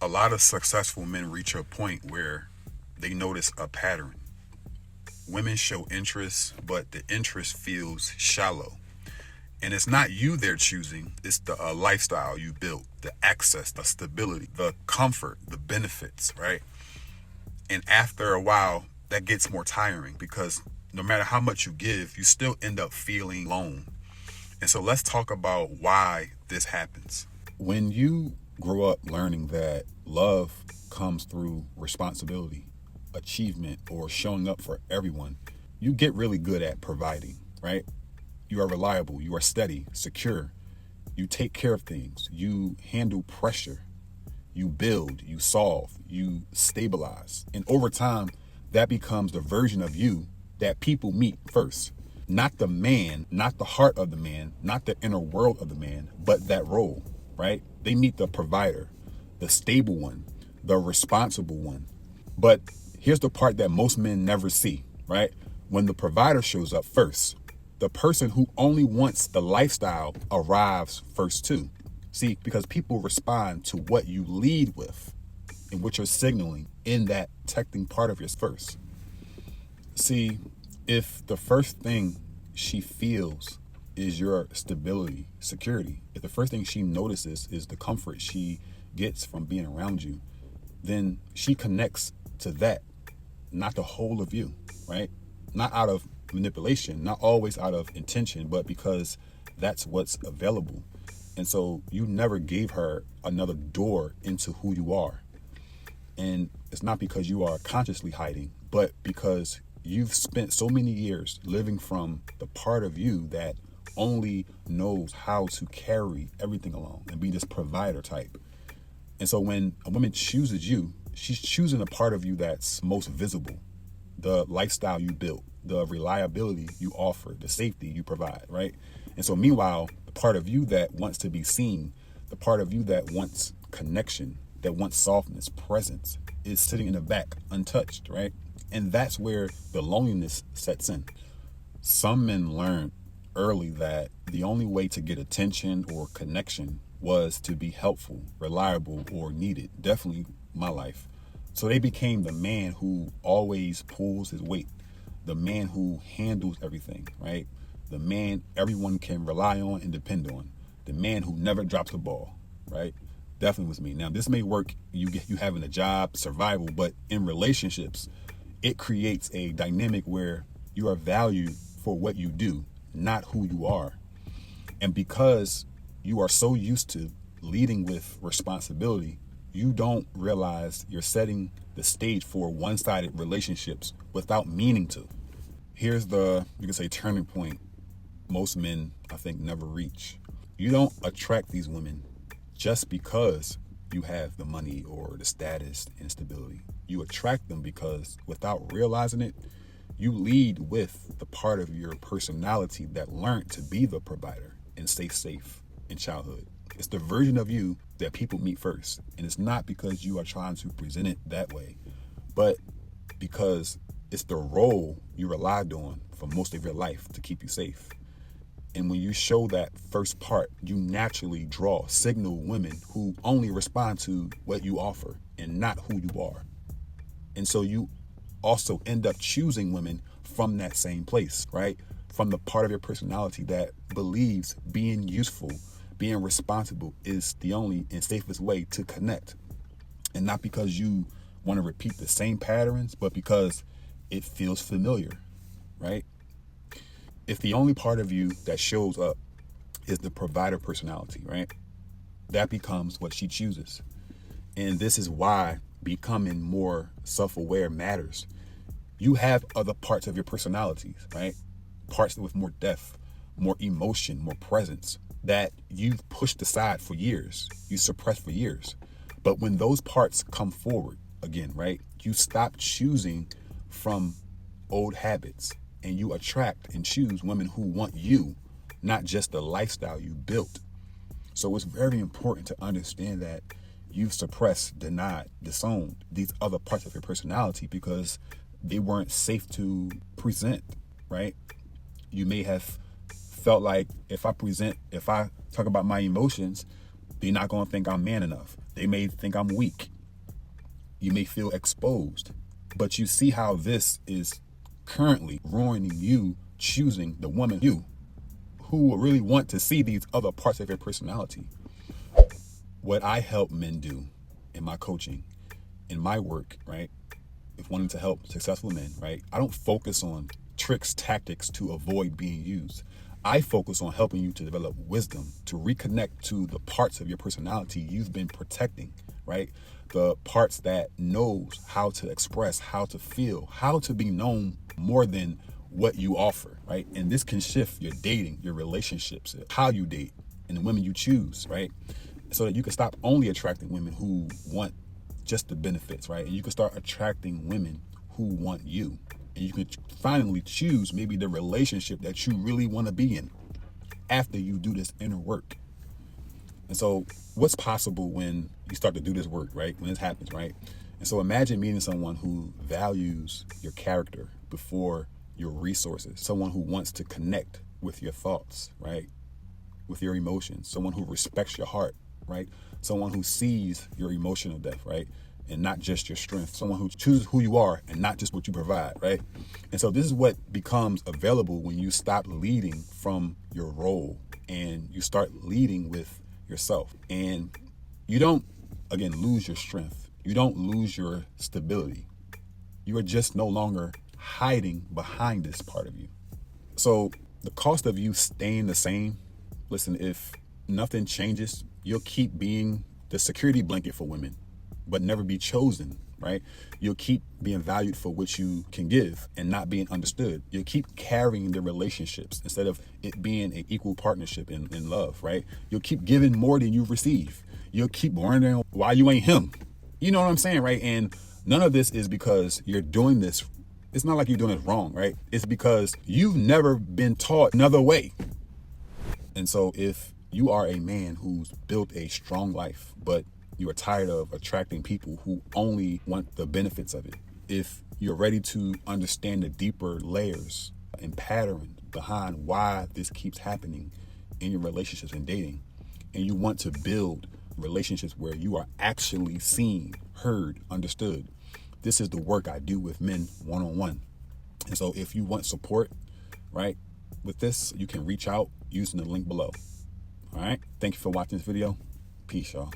A lot of successful men reach a point where they notice a pattern. Women show interest, but the interest feels shallow. And it's not you they're choosing, it's the lifestyle you built, the access, the stability, the comfort, the benefits, right? And after a while, that gets more tiring because no matter how much you give, you still end up feeling alone. And so let's talk about why this happens. When you grow up learning that love comes through responsibility, achievement, or showing up for everyone, you get really good at providing, right? You are reliable, you are steady, secure, you take care of things, you handle pressure, you build, you solve, you stabilize. And over time, that becomes the version of you that people meet first. Not the man, not the heart of the man, not the inner world of the man, but that role, right? They meet the provider, the stable one, the responsible one. But here's the part that most men never see, right? When the provider shows up first, the person who only wants the lifestyle arrives first too. See, because people respond to what you lead with and what you're signaling in that protecting part of yours first. See, if the first thing she feels is your stability, security, if the first thing she notices is the comfort she gets from being around you, then she connects to that, not the whole of you, right? Not out of manipulation, not always out of intention, but because that's what's available. And so you never gave her another door into who you are. And it's not because you are consciously hiding, but because you've spent so many years living from the part of you that only knows how to carry everything along and be this provider type. And so when a woman chooses you, she's choosing a part of you that's most visible, the lifestyle you built, the reliability you offer, the safety you provide, right? And so meanwhile, the part of you that wants to be seen, the part of you that wants connection, that wants softness, presence, is sitting in the back untouched, right? And that's where the loneliness sets in. Some men learn early that the only way to get attention or connection was to be helpful, reliable, or needed. Definitely my life. So they became the man who always pulls his weight, the man who handles everything, right? The man everyone can rely on and depend on, the man who never drops the ball, right? Definitely was me. Now this may work, you having a job, survival, but in relationships, it creates a dynamic where you are valued for what you do, not who you are. And because you are so used to leading with responsibility, you don't realize you're setting the stage for one-sided relationships without meaning to. Here's the, you can say, turning point most men, I think, never reach. You don't attract these women just because you have the money or the status and stability. You attract them because without realizing it, you lead with the part of your personality that learned to be the provider and stay safe in childhood. It's the version of you that people meet first. And it's not because you are trying to present it that way, but because it's the role you relied on for most of your life to keep you safe. And when you show that first part, you naturally signal women who only respond to what you offer and not who you are. And so you also end up choosing women from that same place, right? From the part of your personality that believes being useful, being responsible is the only and safest way to connect. And not because you want to repeat the same patterns, but because it feels familiar, right? If the only part of you that shows up is the provider personality, right? That becomes what she chooses. And this is why becoming more self-aware matters. You have other parts of your personalities, right? Parts with more depth, more emotion, more presence that you've pushed aside for years, you suppressed for years. But when those parts come forward again, right, you stop choosing from old habits and you attract and choose women who want you, not just the lifestyle you built. So it's very important to understand that you've suppressed, denied, disowned these other parts of your personality because they weren't safe to present, right? You may have felt like if I talk about my emotions, they're not going to think I'm man enough. They may think I'm weak. You may feel exposed. But you see how this is currently ruining you choosing the woman you who really want to see these other parts of your personality. What I help men do in my coaching, in my work, right, if wanting to help successful men, right, I don't focus on tricks, tactics to avoid being used. I focus on helping you to develop wisdom, to reconnect to the parts of your personality you've been protecting, right? The parts that knows how to express, how to feel, how to be known more than what you offer, right? And this can shift your dating, your relationships, how you date, and the women you choose, right? So that you can stop only attracting women who want just the benefits, right? And you can start attracting women who want you. And you can finally choose maybe the relationship that you really want to be in after you do this inner work. And so what's possible when you start to do this work, right? When this happens, right? And so imagine meeting someone who values your character before your resources, someone who wants to connect with your thoughts, right? With your emotions, someone who respects your heart, right? Someone who sees your emotional depth, right? And not just your strength, someone who chooses who you are and not just what you provide, right? And so this is what becomes available when you stop leading from your role and you start leading with yourself. And you don't, again, lose your strength. You don't lose your stability. You are just no longer hiding behind this part of you. So the cost of you staying the same, listen, if nothing changes, you'll keep being the security blanket for women, but never be chosen, right? You'll keep being valued for what you can give and not being understood. You'll keep carrying the relationships instead of it being an equal partnership in love, right? You'll keep giving more than you receive. You'll keep wondering why you ain't him. You know what I'm saying, right? And none of this is because you're doing this. It's not like you're doing it wrong, right? It's because you've never been taught another way. And so if you are a man who's built a strong life, but you are tired of attracting people who only want the benefits of it, if you're ready to understand the deeper layers and pattern behind why this keeps happening in your relationships and dating, and you want to build relationships where you are actually seen, heard, understood, this is the work I do with men one-on-one. And so if you want support, right, with this, you can reach out using the link below. All right. Thank you for watching this video. Peace, y'all.